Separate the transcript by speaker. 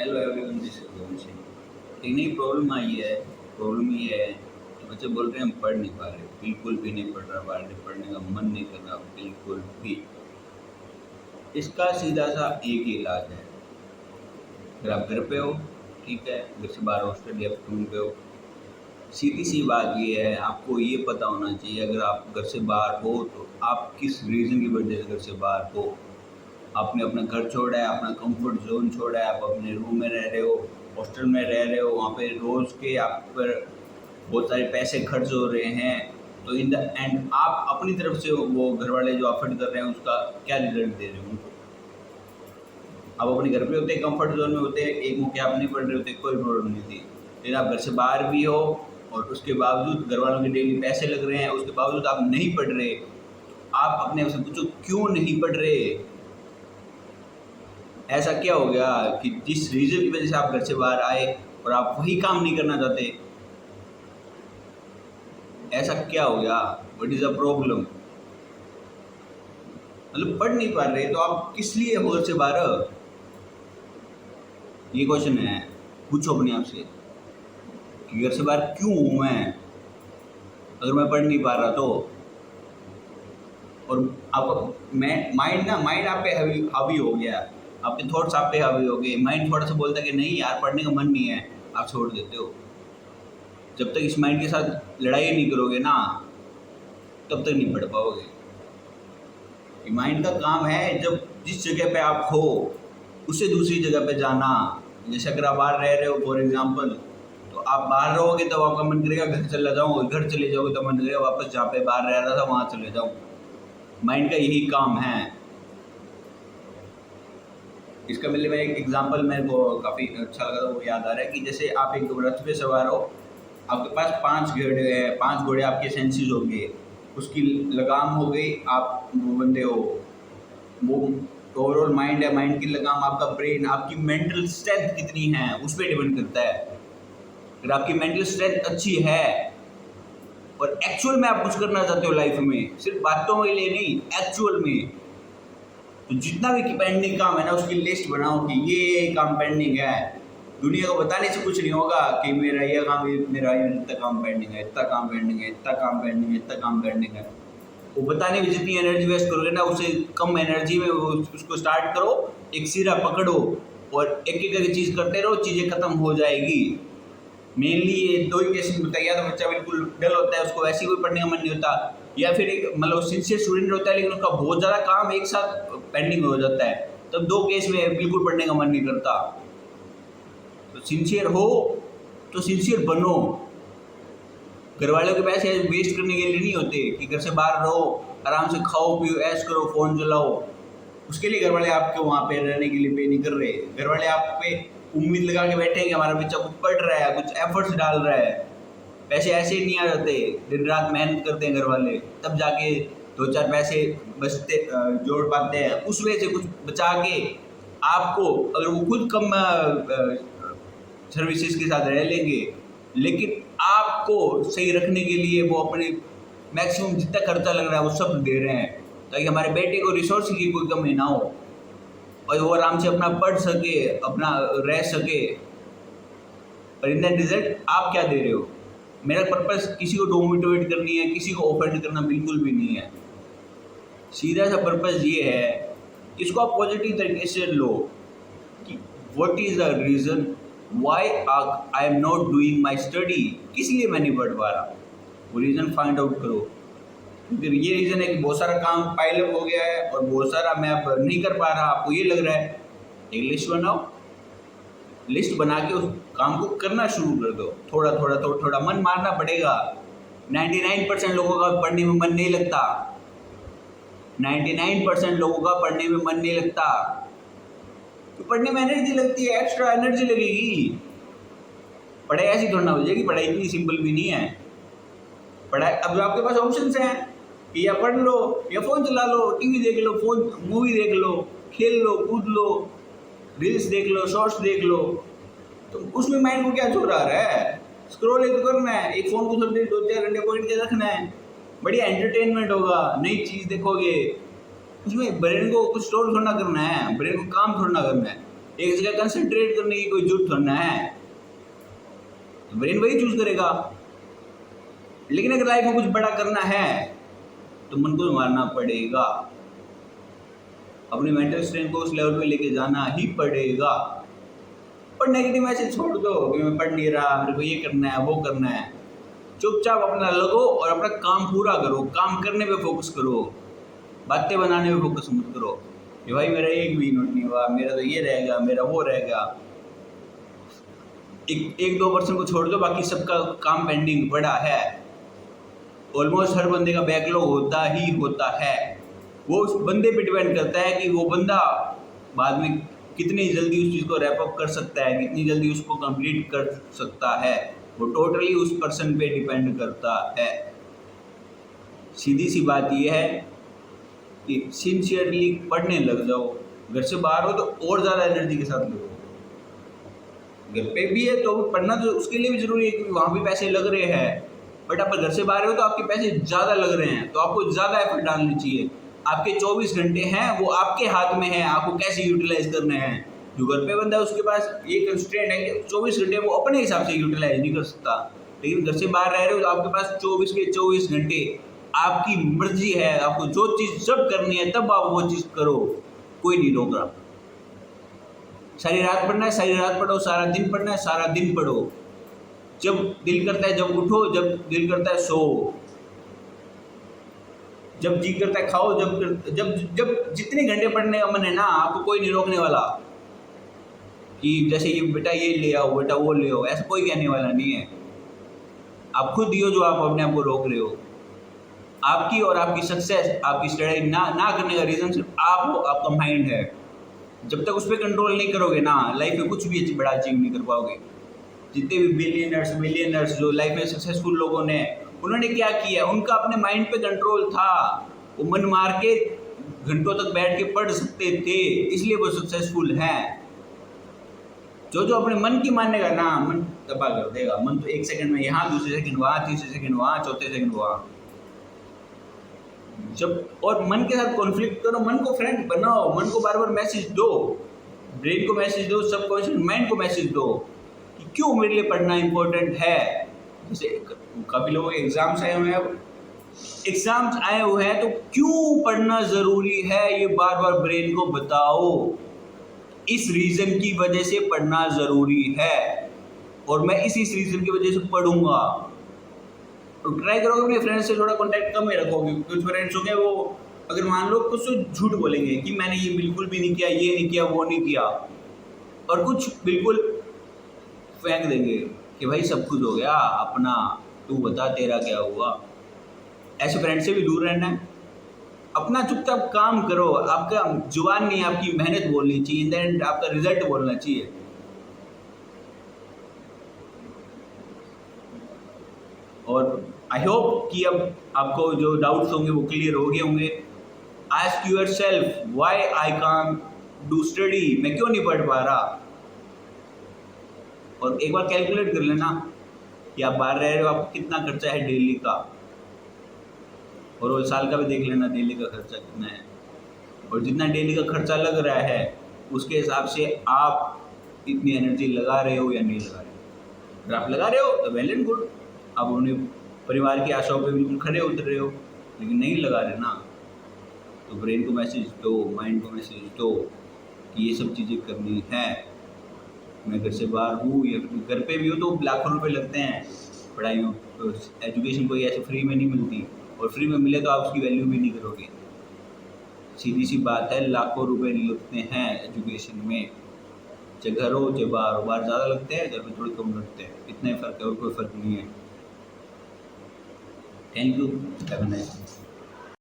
Speaker 1: Hello everyone, this is वंशी। एक नई problem आई है। प्रॉब्लम ये है कि बच्चे बोल रहे हैं हम पढ़ नहीं पा रहे, बिल्कुल भी नहीं पढ़ रहा, बाहर पढ़ने का मन नहीं कर रहा, बिल्कुल भी। इसका सीधा सा एक ही इलाज है। अगर आप घर पे हो, ठीक है, घर से बाहर हॉस्टल या रूम पे हो, सीधी सी बात ये है, आपको ये पता होना चाहिए अगर आप घर से बाहर हो तो आप किस रीज़न की वजह से घर से बाहर हो। आपने अपना घर छोड़ा है, अपना कंफर्ट जोन छोड़ा है, आप अपने रूम में रह रहे हो, हॉस्टल में रह रहे हो, वहाँ पे रोज़ के आप पर बहुत सारे पैसे खर्च हो रहे हैं। तो इन द एंड आप अपनी तरफ से वो घर वाले जो अफर्ट कर रहे हैं उसका क्या रिजल्ट दे रहे हो उनको। आप अपने घर पे होते, कंफर्ट जोन में होते, एक मुख्य आप नहीं पढ़ रहे होते, कोई प्रॉब्लम नहीं थी। लेकिन आप घर से बाहर भी हो और उसके बावजूद घर वालों के डेली पैसे लग रहे हैं, उसके बावजूद आप नहीं पढ़ रहे। आप अपने आप से पूछो क्यों नहीं पढ़ रहे। ऐसा क्या हो गया कि जिस रीज़न की वजह से आप घर से बाहर आए और आप वही काम नहीं करना चाहते। ऐसा क्या हो गया, व्हाट इज़ द प्रॉब्लम। मतलब पढ़ नहीं पा रहे तो आप किस लिए हो घर से बाहर, ये क्वेश्चन है। पूछो अपने आप से कि घर से बाहर क्यों हूँ मैं, अगर मैं पढ़ नहीं पा रहा तो। और आप माइंड आप पे हावी हो गया, आपके थॉट्स आप पे हावी हो गए। माइंड थोड़ा सा बोलता है कि नहीं यार पढ़ने का मन नहीं है, आप छोड़ देते हो। जब तक इस माइंड के साथ लड़ाई नहीं करोगे ना, तब तक नहीं पढ़ पाओगे। ये माइंड का काम है जब जिस जगह पे आप हो उससे दूसरी जगह पे जाना। जैसे अगर आप बाहर रह रहे हो फॉर एग्जांपल, तो आप बाहर रहोगे तो आपका मन करेगा घर चला जाऊँ, और घर चले जाओगे तो मन करेगा वापस जहाँ पे बाहर रह रहा था वहाँ चले जाऊँ। माइंड का यही काम है। इसका मतलब एक एग्जांपल मेरे को काफ़ी अच्छा लगा था, वो याद आ रहा है कि जैसे आप एक रथ पे सवार हो, आपके पास 5 घोड़े आपके सेंसेस हो गए, उसकी लगाम हो गई, आप वो बंदे हो, वो ओवरऑल माइंड है, माइंड की लगाम आपका ब्रेन, आपकी मेंटल स्ट्रेंथ कितनी है उस पर डिपेंड करता है। अगर आपकी मेंटल स्ट्रेंथ अच्छी है और एक्चुअल में आप कुछ करना चाहते हो लाइफ में, सिर्फ बातों के लिए नहीं, एक्चुअल में, तो जितना भी पेंडिंग काम है ना उसकी लिस्ट बनाओ कि ये काम पेंडिंग है। दुनिया को बताने से कुछ नहीं होगा कि मेरा ये काम, मेरा इतना काम पेंडिंग है, इतना काम पेंडिंग है, इतना काम पेंडिंग है, इतना काम पेंडिंग है। वो बताने में जितनी एनर्जी वेस्ट करोगे ना, उससे कम एनर्जी में उसको स्टार्ट करो, एक सिरा पकड़ो और एक एक करके चीज़ करते रहो, चीज़ें खत्म हो जाएगी। मेनली ये 2 ही केसेस बताइए। या तो बच्चा बिल्कुल डल होता है, उसको वैसे ही कोई पढ़ने का मन नहीं होता, या फिर एक मतलब सिंसियर स्टूडेंट होता है लेकिन उसका बहुत ज़्यादा काम एक साथ पेंडिंग हो जाता है, तब 2 केस में बिल्कुल पढ़ने का मन नहीं करता। तो सिंसियर हो तो सिंसियर बनो। घर वालों के पैसे वेस्ट करने के लिए नहीं होते कि घर से बाहर रहो, आराम से खाओ पियो, ऐश करो, फ़ोन चलाओ। उसके लिए घर वाले आपके वहाँ पे रहने के लिए पे नहीं कर रहे। घर वाले आप पे उम्मीद लगा के बैठे हैं कि हमारा बच्चा कुछ पढ़ रहा है, कुछ एफर्ट्स डाल रहा है। पैसे ऐसे ही नहीं आ जाते, दिन रात मेहनत करते हैं घर वाले, तब जाके 2-4 पैसे बचते, जोड़ पाते हैं। उस वजह से कुछ बचा के आपको, अगर वो खुद कम सर्विसेज के साथ रह लेंगे, लेकिन आपको सही रखने के लिए वो अपने मैक्सिमम जितना खर्चा लग रहा है वो सब दे रहे हैं, ताकि हमारे बेटे को रिसोर्स की कोई कमी ना हो और वो आराम से अपना पढ़ सके, अपना रह सके। और इन दैट रिजल्ट आप क्या दे रहे हो। मेरा पर्पस किसी को डोमिनेट करनी है, किसी को ऑफेंड करना बिल्कुल भी नहीं है। सीधा सा पर्पस ये है, इसको आप पॉजिटिव तरीके से लो कि what is the reason why I am not doing my study, किस लिए मैं नहीं पढ़ पा रहा। वो रीज़न फाइंड आउट करो। फिर ये रीज़न है कि बहुत सारा काम पाइल हो गया है और बहुत सारा मैं अब नहीं कर पा रहा, आपको ये लग रहा है, एक लिस्ट बनाओ। लिस्ट बना के उस काम को करना शुरू कर दो, थोड़ा मन मारना पड़ेगा। 99% लोगों का पढ़ने में मन नहीं लगता, 99% लोगों का पढ़ने में मन नहीं लगता। तो पढ़ने में एनर्जी लगती है, एक्स्ट्रा एनर्जी लगेगी। पढ़ाई ऐसी थोड़ा ना हो जाएगी, पढ़ाई इतनी सिंपल भी नहीं है। पढ़ाई, अब जो आपके पास ऑप्शंस हैं कि या पढ़ लो या फ़ोन चला लो, टीवी देख लो, मूवी देख लो, खेल लो, कूद लो, रील्स देख लो, शॉर्ट्स देख लो। तो उसमें माइंड को क्या छोड़ आ रहा है, स्क्रॉल ही तो करना है। एक फ़ोन को थोड़ी देर 2-4 घंटे पकड़ के रखना है, बढ़िया एंटरटेनमेंट होगा, नई चीज़ देखोगे। उसमें ब्रेन को कुछ स्टोर थोड़ा करना है, ब्रेन को काम थोड़ा करना है। एक जगह कंसंट्रेट करने की कोई जरूरत थोड़ा है, तो ब्रेन वही चूज करेगा। लेकिन अगर लाइफ में कुछ बड़ा करना है तो मन को मारना पड़ेगा, अपनी मेंटल स्ट्रेंथ को उस लेवल पे लेके जाना ही पड़ेगा। और नेगेटिव मैसेज छोड़ दो कि मैं पढ़ नहीं रहा, मेरे को ये करना है वो करना है। चुपचाप अपना लगो और अपना काम पूरा करो, काम करने पे फोकस करो, बातें बनाने पे फोकस मत करो कि भाई मेरा एक भी नोट नहीं हुआ, मेरा तो ये रहेगा, मेरा वो रहेगा। एक दो पर्सन को छोड़ दो, बाकी सबका काम पेंडिंग पड़ा है। ऑलमोस्ट हर बंदे का बैकलॉग होता ही होता है। वो उस बंदे पे डिपेंड करता है कि वो बंदा बाद में कितनी जल्दी उस चीज़ को रैप अप कर सकता है, कितनी जल्दी उसको कंप्लीट कर सकता है। वो टोटली उस पर्सन पे डिपेंड करता है। सीधी सी बात यह है कि सिंसियरली पढ़ने लग जाओ। घर से बाहर हो तो और ज़्यादा एनर्जी के साथ लगो। घर पे भी है तो पढ़ना तो उसके लिए भी ज़रूरी है क्योंकि वहाँ भी पैसे लग रहे हैं। बट आप घर से बाहर हो तो आपके पैसे ज़्यादा लग रहे हैं, तो आपको ज़्यादा एफर्ट डालनी चाहिए। आपके 24 घंटे हैं वो आपके हाथ में है, आपको कैसे यूटिलाइज करने हैं। जो घर पे बंदा है उसके पास ये कंस्ट्रेंट है कि 24 घंटे वो अपने हिसाब से यूटिलाइज नहीं कर सकता। लेकिन घर से बाहर रह रहे हो तो आपके पास 24 के 24 घंटे आपकी मर्जी है, आपको जो चीज़ जब करनी है तब आप वो चीज़ करो, कोई नहीं रोक रहा। सारी रात पढ़ना है सारी रात पढ़ो, सारा दिन पढ़ना है सारा दिन पढ़ो। जब दिल करता है जब उठो, जब दिल करता है सो, जब जी करता है खाओ, जब जब जितने घंटे पढ़ने का मन है ना, आपको कोई नहीं रोकने वाला कि जैसे ये बेटा ये ले आओ, बेटा वो ले आओ, ऐसा कोई कहने वाला नहीं है। आप खुद ही हो जो आप अपने आप को रोक रहे हो। आपकी और आपकी सक्सेस, आपकी स्टडी ना करने का रीज़न सिर्फ आप हो, आपका माइंड है। जब तक उस पर कंट्रोल नहीं करोगे ना, लाइफ में कुछ भी बड़ा अचीव नहीं कर पाओगे। जितने भी बिलियनर्स मिलियनर्स जो लाइफ में सक्सेसफुल लोगों ने, उन्होंने क्या किया, उनका अपने माइंड पे कंट्रोल था। वो मन मार के घंटों तक बैठ के पढ़ सकते थे, इसलिए वो सक्सेसफुल हैं। जो अपने मन की मानेगा ना, मन तबाह कर देगा। मन तो एक सेकंड में यहाँ, दूसरे सेकंड वहाँ, तीसरे सेकंड वहाँ, चौथे सेकंड वहाँ। जब और मन के साथ कॉन्फ्लिक्ट करो, मन को फ्रेंड बनाओ, मन को बार बार मैसेज दो, ब्रेन को मैसेज दो, सबकॉन्शियस माइंड को मैसेज दो कि क्यों मेरे लिए पढ़ना इम्पोर्टेंट है। जैसे काफ़ी लोगों के एग्ज़ाम्स आए हुए हैं, एग्ज़ाम्स आए हुए हैं तो क्यों पढ़ना ज़रूरी है, ये बार बार ब्रेन को बताओ। इस रीज़न की वजह से पढ़ना ज़रूरी है और मैं इस रीज़न की वजह से पढ़ूंगा। तो ट्राई करोगे अपने फ्रेंड्स से थोड़ा कॉन्टैक्ट कम ही रखोगे। कुछ फ्रेंड्स होंगे वो अगर मान लो कुछ तो झूठ बोलेंगे कि मैंने ये बिल्कुल भी नहीं किया, ये नहीं किया, वो नहीं किया, और कुछ बिल्कुल फेंक देंगे कि भाई सब कुछ हो गया अपना, तू बता तेरा क्या हुआ। ऐसे फ्रेंड से भी दूर रहना है। अपना चुपचाप काम करो। आपका जुबान नहीं, आपकी मेहनत बोलनी चाहिए, इन द एंड आपका रिजल्ट बोलना चाहिए। और आई होप कि अब आपको जो डाउट्स होंगे वो क्लियर हो गए होंगे। Ask yourself why I can't do study, मैं क्यों नहीं पढ़ पा रहा। और एक बार कैलकुलेट कर लेना कि आप बाहर रह रहे हो, आपको कितना खर्चा है डेली का, और वो साल का भी देख लेना डेली का खर्चा कितना है। और जितना डेली का खर्चा लग रहा है उसके हिसाब से आप इतनी एनर्जी लगा रहे हो या नहीं लगा रहे हो। अगर आप लगा रहे हो तो वेल एंड गुड, आप उन्हें परिवार की आशाओं पे बिल्कुल खड़े उतर रहे हो। लेकिन नहीं लगा रहे ना, तो ब्रेन को मैसेज दो, माइंड को मैसेज दो कि ये सब चीज़ें करनी है। मैं घर से बाहर हूँ या घर पे भी हूँ तो लाखों रुपए लगते हैं पढ़ाई में। तो एजुकेशन कोई ऐसे फ्री में नहीं मिलती, और फ्री में मिले तो आप उसकी वैल्यू भी नहीं करोगे। सीधी सी बात है, लाखों रुपए लगते हैं एजुकेशन में। चाहे घर हो चाहे बाहर हो, बाहर ज़्यादा लगते हैं, घर पे थोड़ी कम लगते हैं। इतना ही फ़र्क है और कोई फ़र्क नहीं है। Thank you, have a nice day.